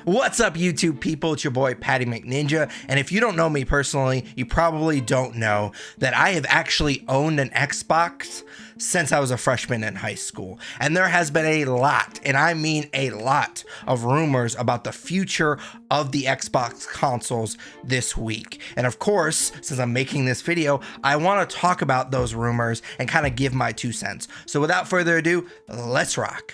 What's up, YouTube people? It's your boy Patty McNinja, and if you don't know me personally, you probably don't know that I have actually owned an Xbox since I was a freshman in high school. And there has been a lot, and I mean a lot, of rumors about the future of the Xbox consoles this week. And of course, since I'm making this video, I want to talk about those rumors and kind of give my 2 cents. So without further ado, let's rock.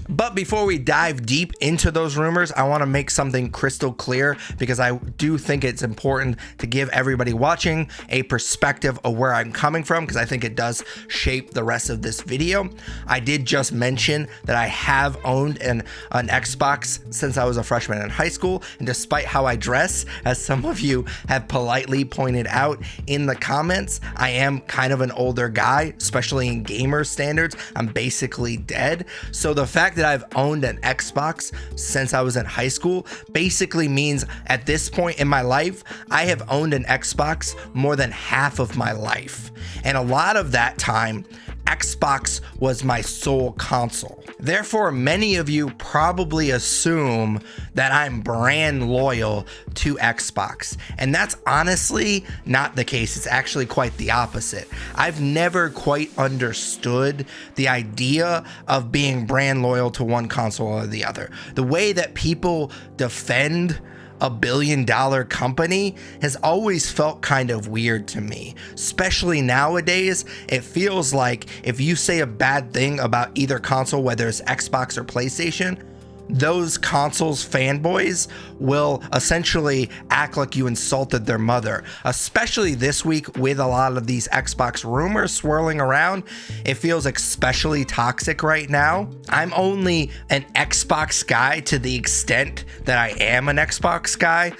But before we dive deep into those rumors, I want to make something crystal clear because I do think it's important to give everybody watching a perspective of where I'm coming from, because I think it does shape the rest of this video. I did just mention that I have owned an Xbox since I was a freshman in high school, and despite how I dress, as some of you have politely pointed out in the comments, I am kind of an older guy, especially in gamer standards. I'm basically dead. So the fact that I've owned an Xbox since I was in high school basically means at this point in my life, I have owned an Xbox more than half of my life. And a lot of that time, Xbox was my sole console. Therefore, many of you probably assume that I'm brand loyal to Xbox. And that's honestly not the case. It's actually quite the opposite. I've never quite understood the idea of being brand loyal to one console or the other. The way that people defend a billion-dollar company has always felt kind of weird to me. Especially nowadays, it feels like if you say a bad thing about either console, whether it's Xbox or PlayStation, those consoles fanboys will essentially act like you insulted their mother. Especially this week with a lot of these Xbox rumors swirling around, it feels especially toxic right now. I'm only an Xbox guy to the extent that I am an Xbox guy,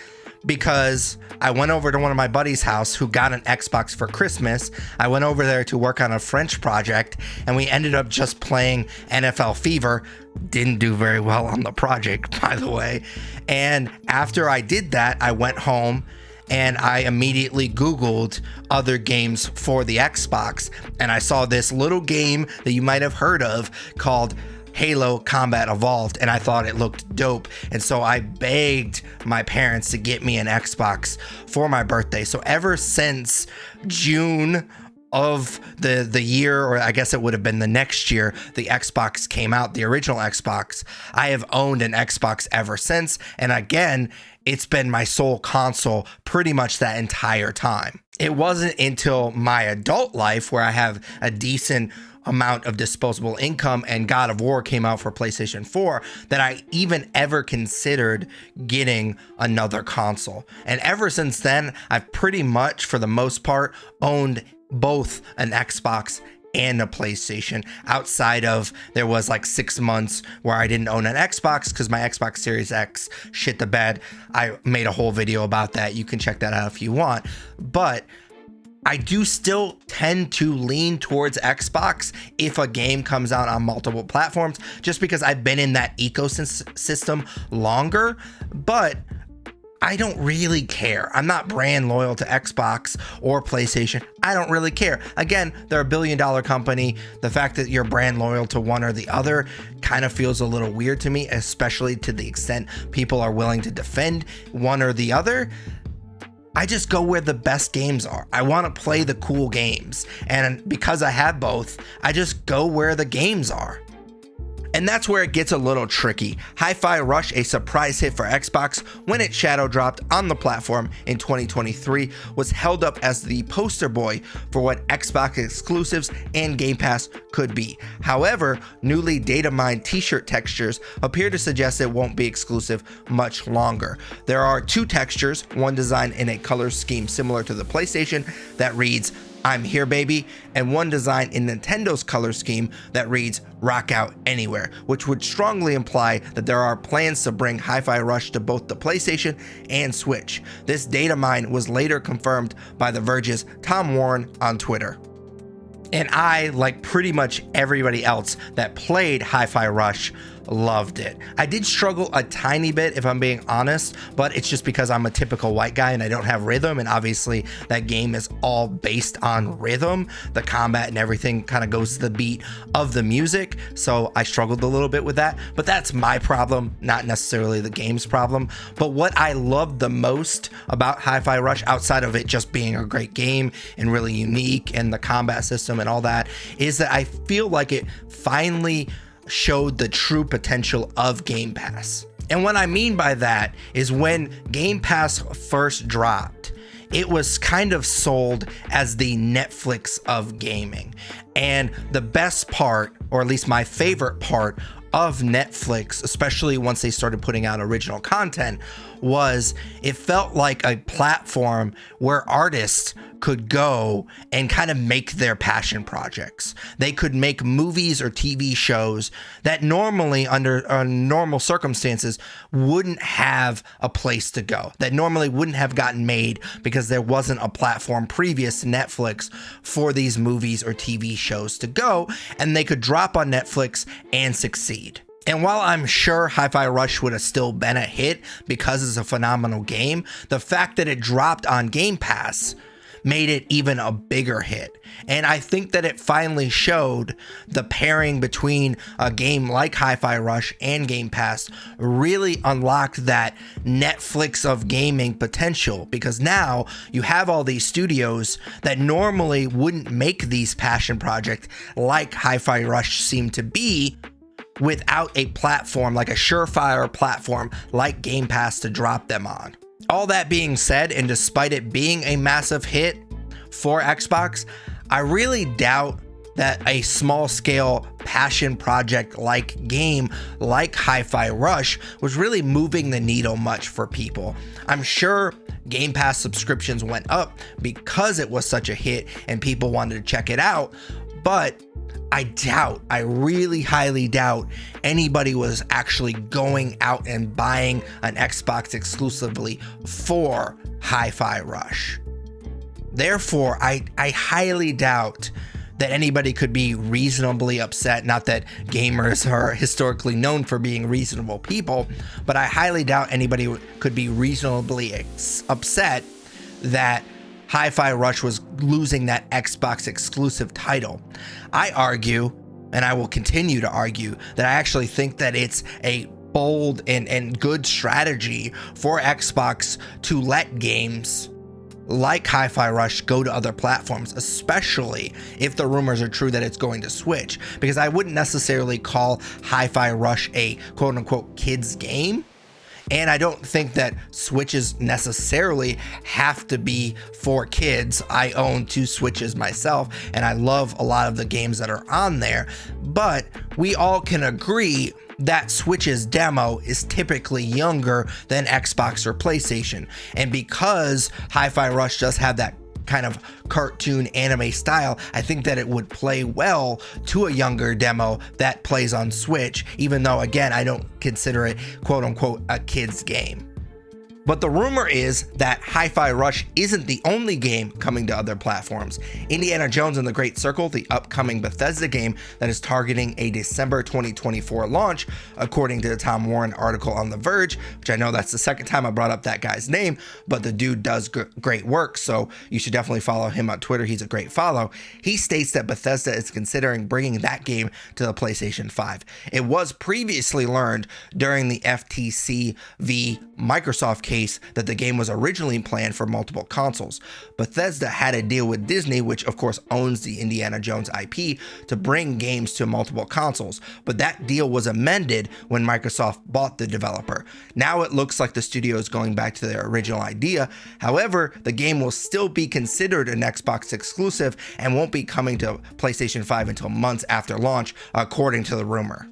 because I went over to one of my buddies' house who got an Xbox for Christmas. I went over there to work on a French project, and we ended up just playing NFL Fever. Didn't do very well on the project, by the way. And after I did that, I went home and I immediately Googled other games for the Xbox, and I saw this little game that you might have heard of called Halo Combat Evolved, and I thought it looked dope, and so I begged my parents to get me an Xbox for my birthday. So ever since June of the year, or I guess it would have been the next year, the Xbox came out, the original Xbox, I have owned an Xbox ever since, and again, it's been my sole console pretty much that entire time. It wasn't until my adult life, where I have a decent amount of disposable income and God of War came out for PlayStation 4, that I even ever considered getting another console. And ever since then, I've pretty much, for the most part, owned both an Xbox and a PlayStation. Outside of, there was like 6 months where I didn't own an Xbox because my Xbox Series X shit the bed. I made a whole video about that. You can check that out if you want. But I do still tend to lean towards Xbox if a game comes out on multiple platforms, just because I've been in that ecosystem longer, but I don't really care. I'm not brand loyal to Xbox or PlayStation. I don't really care. Again, they're a billion-dollar company. The fact that you're brand loyal to one or the other kind of feels a little weird to me, especially to the extent people are willing to defend one or the other. I just go where the best games are. I want to play the cool games. And because I have both, I just go where the games are. And that's where it gets a little tricky. Hi-Fi Rush, a surprise hit for Xbox when it shadow dropped on the platform in 2023, was held up as the poster boy for what Xbox exclusives and Game Pass could be. However, newly data mined t-shirt textures appear to suggest it won't be exclusive much longer. There are 2 textures, one designed in a color scheme similar to the PlayStation that reads "I'm here, baby," and one design in Nintendo's color scheme that reads "Rock Out Anywhere," which would strongly imply that there are plans to bring Hi-Fi Rush to both the PlayStation and Switch. This data mine was later confirmed by The Verge's Tom Warren on Twitter. And I, like pretty much everybody else that played Hi-Fi Rush, loved it. I did struggle a tiny bit, if I'm being honest, but it's just because I'm a typical white guy and I don't have rhythm, and obviously that game is all based on rhythm. The combat and everything kind of goes to the beat of the music, so I struggled a little bit with that, but that's my problem, not necessarily the game's problem. But what I loved the most about Hi-Fi Rush, outside of it just being a great game and really unique and the combat system and all that, is that I feel like it finally showed the true potential of Game Pass. And what I mean by that is when Game Pass first dropped, it was kind of sold as the Netflix of gaming. And the best part, or at least my favorite part of Netflix, especially once they started putting out original content, was it felt like a platform where artists could go and kind of make their passion projects. They could make movies or TV shows that normally under normal circumstances wouldn't have a place to go, that normally wouldn't have gotten made because there wasn't a platform previous to Netflix for these movies or TV shows to go, and they could drop on Netflix and succeed. And while I'm sure Hi-Fi Rush would have still been a hit because it's a phenomenal game, the fact that it dropped on Game Pass made it even a bigger hit. And I think that it finally showed the pairing between a game like Hi-Fi Rush and Game Pass really unlocked that Netflix of gaming potential, because now you have all these studios that normally wouldn't make these passion projects like Hi-Fi Rush seem to be, without a platform, like a surefire platform like Game Pass to drop them on. All that being said, and despite it being a massive hit for Xbox, I really doubt that a small scale passion project like game like Hi-Fi Rush was really moving the needle much for people. I'm sure Game Pass subscriptions went up because it was such a hit and people wanted to check it out, but I really highly doubt anybody was actually going out and buying an Xbox exclusively for Hi-Fi Rush. Therefore, I highly doubt that anybody could be reasonably upset. Not that gamers are historically known for being reasonable people, but I highly doubt anybody could be reasonably upset that Hi-Fi Rush was losing that Xbox exclusive title. I argue, and I will continue to argue, that I actually think that it's a bold and good strategy for Xbox to let games like Hi-Fi Rush go to other platforms, especially if the rumors are true that it's going to Switch, because I wouldn't necessarily call Hi-Fi Rush a quote-unquote kids game. And I don't think that Switches necessarily have to be for kids. I own 2 Switches myself, and I love a lot of the games that are on there. But we all can agree that Switch's demo is typically younger than Xbox or PlayStation. And because Hi-Fi Rush does have that kind of cartoon anime style, I think that it would play well to a younger demo that plays on Switch, even though, again, I don't consider it quote unquote a kid's game. But the rumor is that Hi-Fi Rush isn't the only game coming to other platforms. Indiana Jones and the Great Circle, the upcoming Bethesda game that is targeting a December 2024 launch, according to the Tom Warren article on The Verge, which I know that's the second time I brought up that guy's name, but the dude does great work, so you should definitely follow him on Twitter. He's a great follow. He states that Bethesda is considering bringing that game to the PlayStation 5. It was previously learned during the FTC v. Microsoft case that the game was originally planned for multiple consoles. Bethesda had a deal with Disney, which of course owns the Indiana Jones IP, to bring games to multiple consoles, but that deal was amended when Microsoft bought the developer. Now it looks like the studio is going back to their original idea. However, the game will still be considered an Xbox exclusive and won't be coming to PlayStation 5 until months after launch, according to the rumor.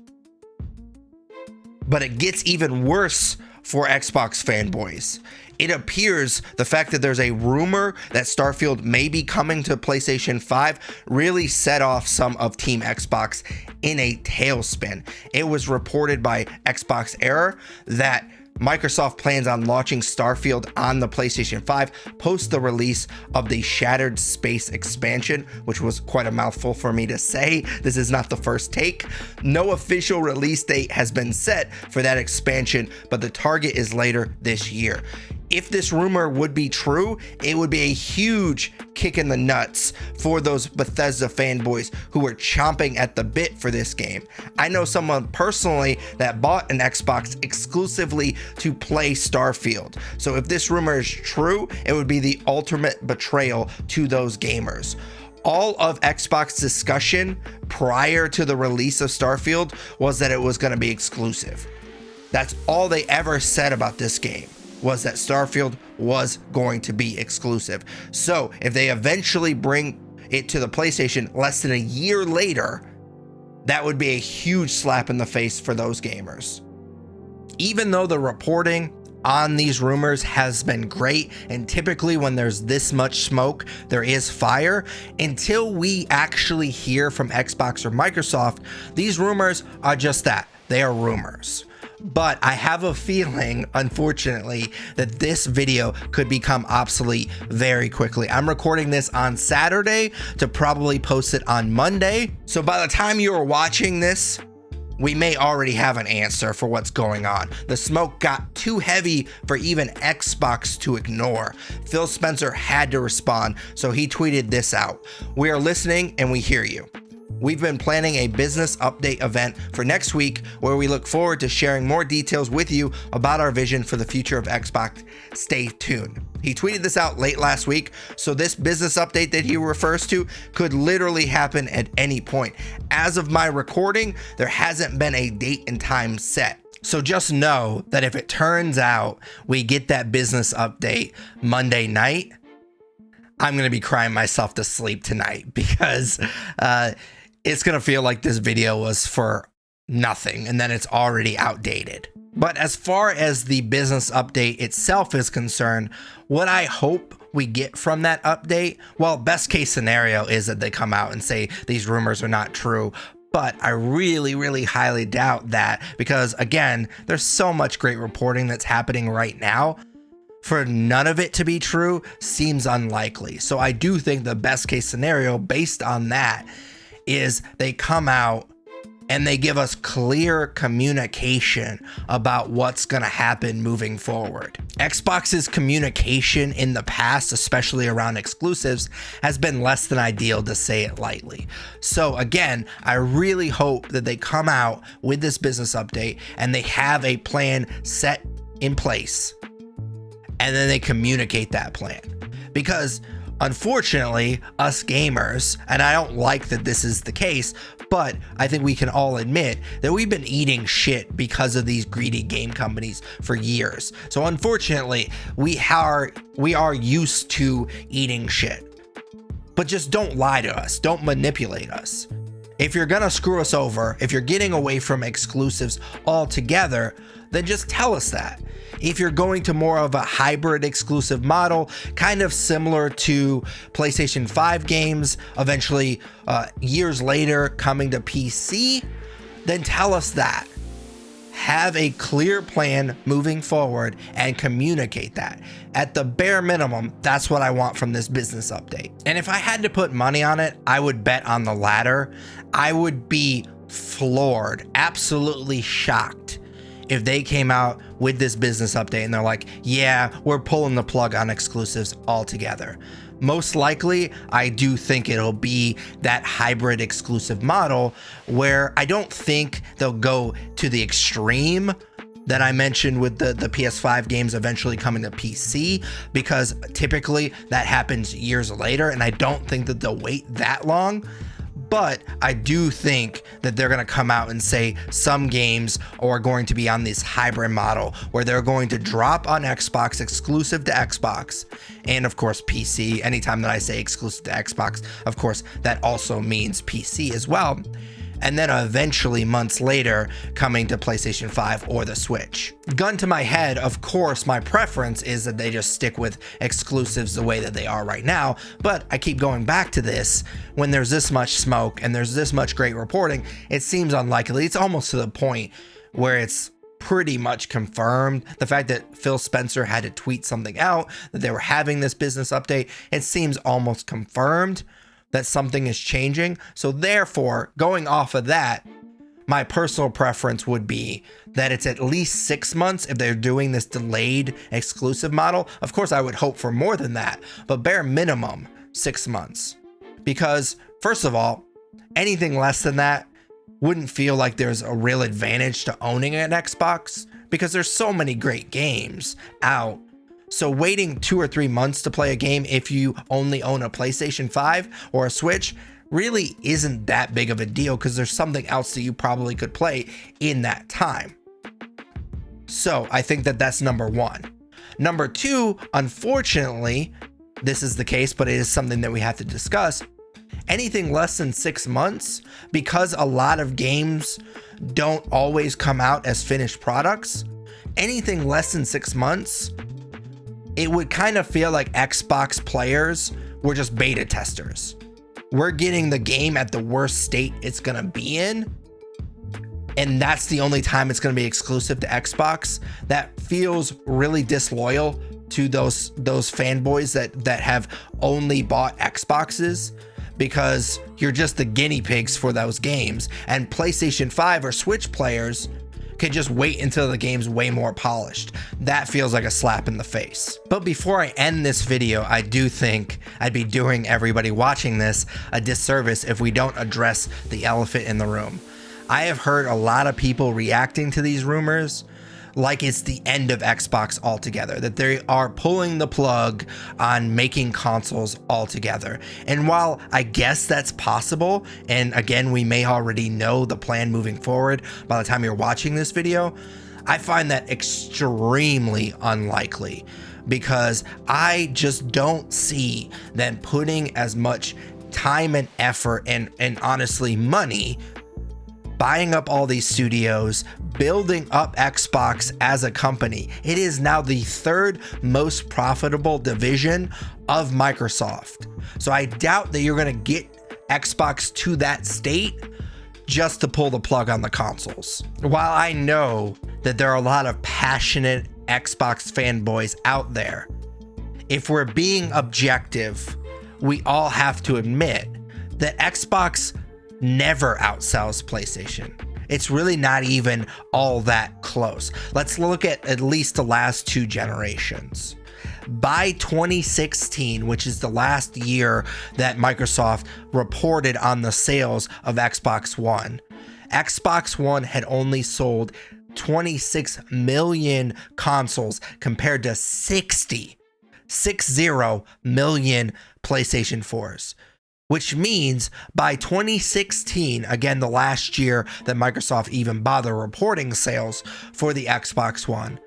But it gets even worse for Xbox fanboys. It appears the fact that there's a rumor that Starfield may be coming to PlayStation 5 really set off some of Team Xbox in a tailspin. It was reported by Xbox Error that Microsoft plans on launching Starfield on the PlayStation 5 post the release of the Shattered Space expansion, which was quite a mouthful for me to say. This is not the first take. No official release date has been set for that expansion, but the target is later this year. If this rumor would be true, it would be a huge kick in the nuts for those Bethesda fanboys who were chomping at the bit for this game. I know someone personally that bought an Xbox exclusively to play Starfield. So if this rumor is true, it would be the ultimate betrayal to those gamers. All of Xbox discussion prior to the release of Starfield was that it was going to be exclusive. That's all they ever said about this game, was that Starfield was going to be exclusive. So if they eventually bring it to the PlayStation less than a year later, that would be a huge slap in the face for those gamers. Even though the reporting on these rumors has been great, and typically when there's this much smoke, there is fire, until we actually hear from Xbox or Microsoft, these rumors are just that. They are rumors. But I have a feeling, unfortunately, that this video could become obsolete very quickly. I'm recording this on Saturday to probably post it on Monday. So by the time you're watching this, we may already have an answer for what's going on. The smoke got too heavy for even Xbox to ignore. Phil Spencer had to respond, so he tweeted this out. "We are listening and we hear you. We've been planning a business update event for next week where we look forward to sharing more details with you about our vision for the future of Xbox. Stay tuned." He tweeted this out late last week, so this business update that he refers to could literally happen at any point. As of my recording, there hasn't been a date and time set. So just know that if it turns out we get that business update Monday night, I'm going to be crying myself to sleep tonight, because it's going to feel like this video was for nothing and then it's already outdated. But as far as the business update itself is concerned, what I hope we get from that update, well, best case scenario is that they come out and say these rumors are not true. But I really, really highly doubt that, because again, there's so much great reporting that's happening right now. For none of it to be true seems unlikely. So I do think the best case scenario based on that is they come out and they give us clear communication about what's going to happen moving forward. Xbox's communication in the past, especially around exclusives, has been less than ideal, to say it lightly. So again, I really hope that they come out with this business update and they have a plan set in place, and then they communicate that plan. Because unfortunately, us gamers, and I don't like that this is the case, but I think we can all admit that we've been eating shit because of these greedy game companies for years. So unfortunately, we are used to eating shit. But just don't lie to us. Don't manipulate us. If you're gonna screw us over, if you're getting away from exclusives altogether, then just tell us that. If you're going to more of a hybrid exclusive model, kind of similar to PlayStation 5 games, eventually years later coming to PC, then tell us that. Have a clear plan moving forward and communicate that. At the bare minimum, that's what I want from this business update. And if I had to put money on it, I would bet on the latter. I would be floored, absolutely shocked, if they came out with this business update and they're like, yeah, we're pulling the plug on exclusives altogether. Most likely, I do think it'll be that hybrid exclusive model where I don't think they'll go to the extreme that I mentioned with the PS5 games eventually coming to PC, because typically that happens years later, and I don't think that they'll wait that long. But I do think that they're going to come out and say some games are going to be on this hybrid model where they're going to drop on Xbox, exclusive to Xbox, and of course PC. Anytime that I say exclusive to Xbox, of course, that also means PC as well. And then eventually months later coming to PlayStation 5 or the Switch. Gun to my head, of course, my preference is that they just stick with exclusives the way that they are right now, but I keep going back to this. When there's this much smoke and there's this much great reporting, it seems unlikely. It's almost to the point where it's pretty much confirmed. The fact that Phil Spencer had to tweet something out that they were having this business update, it seems almost confirmed that something is changing. So therefore, going off of that, my personal preference would be that it's at least 6 months if they're doing this delayed exclusive model. Of course, I would hope for more than that, but bare minimum 6 months. Because first of all, anything less than that wouldn't feel like there's a real advantage to owning an Xbox, because there's so many great games out. So waiting 2 or 3 months to play a game if you only own a PlayStation 5 or a Switch really isn't that big of a deal, because there's something else that you probably could play in that time. So I think that that's number one. Number two, unfortunately, this is the case, but it is something that we have to discuss. Anything less than 6 months, because a lot of games don't always come out as finished products, anything less than 6 months, it would kind of feel like Xbox players were just beta testers. We're getting the game at the worst state it's gonna be in, and that's the only time it's gonna be exclusive to Xbox. That feels really disloyal to those fanboys that have only bought Xboxes, because you're just the guinea pigs for those games, and PlayStation 5 or Switch players can just wait until the game's way more polished. That feels like a slap in the face. But before I end this video, I do think I'd be doing everybody watching this a disservice if we don't address the elephant in the room. I have heard a lot of people reacting to these rumors like it's the end of Xbox altogether, that they are pulling the plug on making consoles altogether. And while I guess that's possible, and again, we may already know the plan moving forward by the time you're watching this video, I find that extremely unlikely, because I just don't see them putting as much time and effort and honestly money buying up all these studios, building up Xbox as a company. It is now the third most profitable division of Microsoft. So I doubt that you're going to get Xbox to that state just to pull the plug on the consoles. While I know that there are a lot of passionate Xbox fanboys out there, if we're being objective, we all have to admit that Xbox never outsells PlayStation. It's really not even all that close. Let's look at least the last 2 generations. By 2016, which is the last year that Microsoft reported on the sales of Xbox One, Xbox One had only sold 26 million consoles compared to 60 million PlayStation 4s. Which means by 2016, again, the last year that Microsoft even bothered reporting sales for the Xbox One,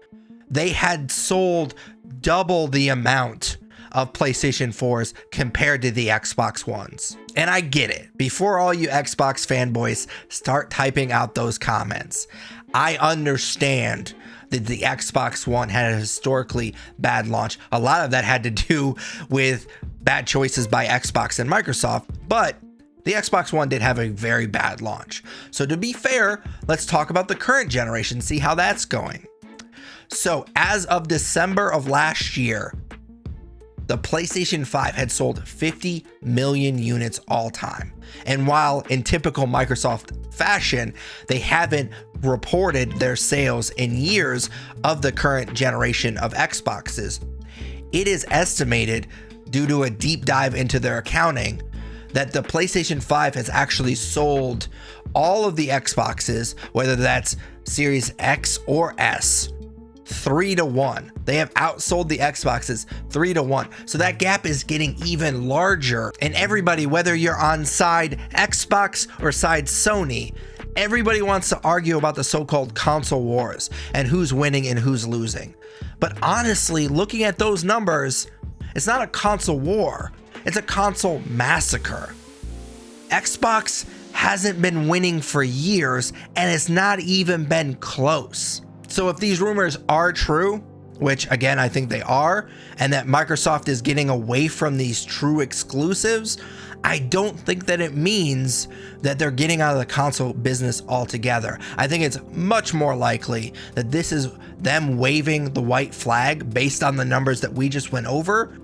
they had sold double the amount of PlayStation 4s compared to the Xbox Ones. And I get it. Before all you Xbox fanboys start typing out those comments, I understand that the Xbox One had a historically bad launch. A lot of that had to do with bad choices by Xbox and Microsoft, but the Xbox One did have a very bad launch. So to be fair, let's talk about the current generation, see how that's going. So as of December of last year, the PlayStation 5 had sold 50 million units all time. And while in typical Microsoft fashion, they haven't reported their sales in years of the current generation of Xboxes, it is estimated, due to a deep dive into their accounting, that the PlayStation 5 has actually sold all of the Xboxes, whether that's Series X or S, 3-1. They have outsold the Xboxes 3-1. So that gap is getting even larger. And everybody, whether you're on side Xbox or side Sony, everybody wants to argue about the so-called console wars and who's winning and who's losing. But honestly, looking at those numbers, it's not a console war, it's a console massacre. Xbox hasn't been winning for years, and it's not even been close. So if these rumors are true, which again, I think they are, and that Microsoft is getting away from these true exclusives, I don't think that it means that they're getting out of the console business altogether. I think it's much more likely that this is them waving the white flag based on the numbers that we just went over,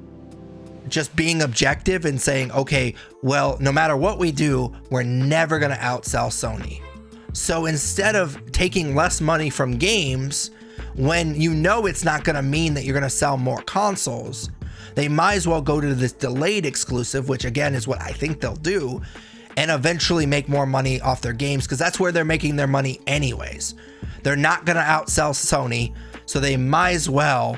just being objective and saying, okay, well, no matter what we do, we're never going to outsell Sony. So instead of taking less money from games, when you know it's not going to mean that you're going to sell more consoles, they might as well go to this delayed exclusive, which again is what I think they'll do, and eventually make more money off their games, because that's where they're making their money anyways. They're not going to outsell Sony, so they might as well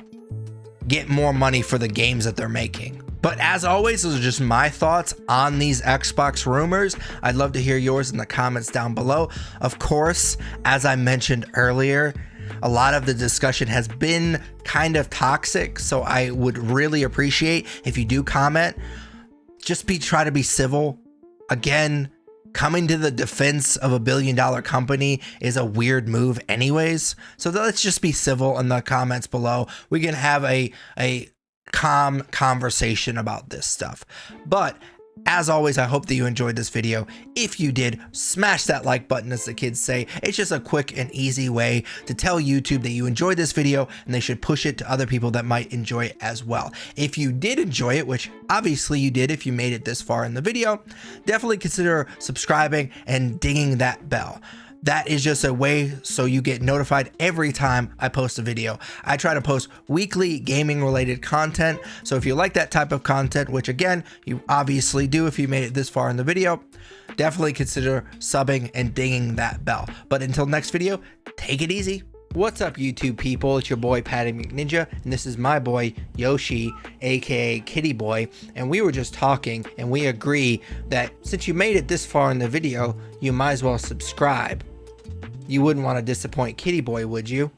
get more money for the games that they're making. But as always, those are just my thoughts on these Xbox rumors. I'd love to hear yours in the comments down below. Of course, as I mentioned earlier, a lot of the discussion has been kind of toxic, so I would really appreciate if you do comment. Just try to be civil. Again, coming to the defense of $1 billion company is a weird move anyways. So let's just be civil in the comments below. We can have a calm conversation about this stuff. But as always, I hope that you enjoyed this video. If you did, smash that like button, as the kids say. It's just a quick and easy way to tell YouTube that you enjoyed this video and they should push it to other people that might enjoy it as well. If you did enjoy it, which obviously you did if you made it this far in the video, definitely consider subscribing and dinging that bell. That is just a way so you get notified every time I post a video. I try to post weekly gaming related content. So if you like that type of content, which again, you obviously do if you made it this far in the video, definitely consider subbing and dinging that bell. But until next video, take it easy. What's up, YouTube people? It's your boy Patty McNinja, and this is my boy Yoshi, aka Kitty Boy, and we were just talking and we agree that since you made it this far in the video, you might as well subscribe. You wouldn't want to disappoint Kitty Boy, would you?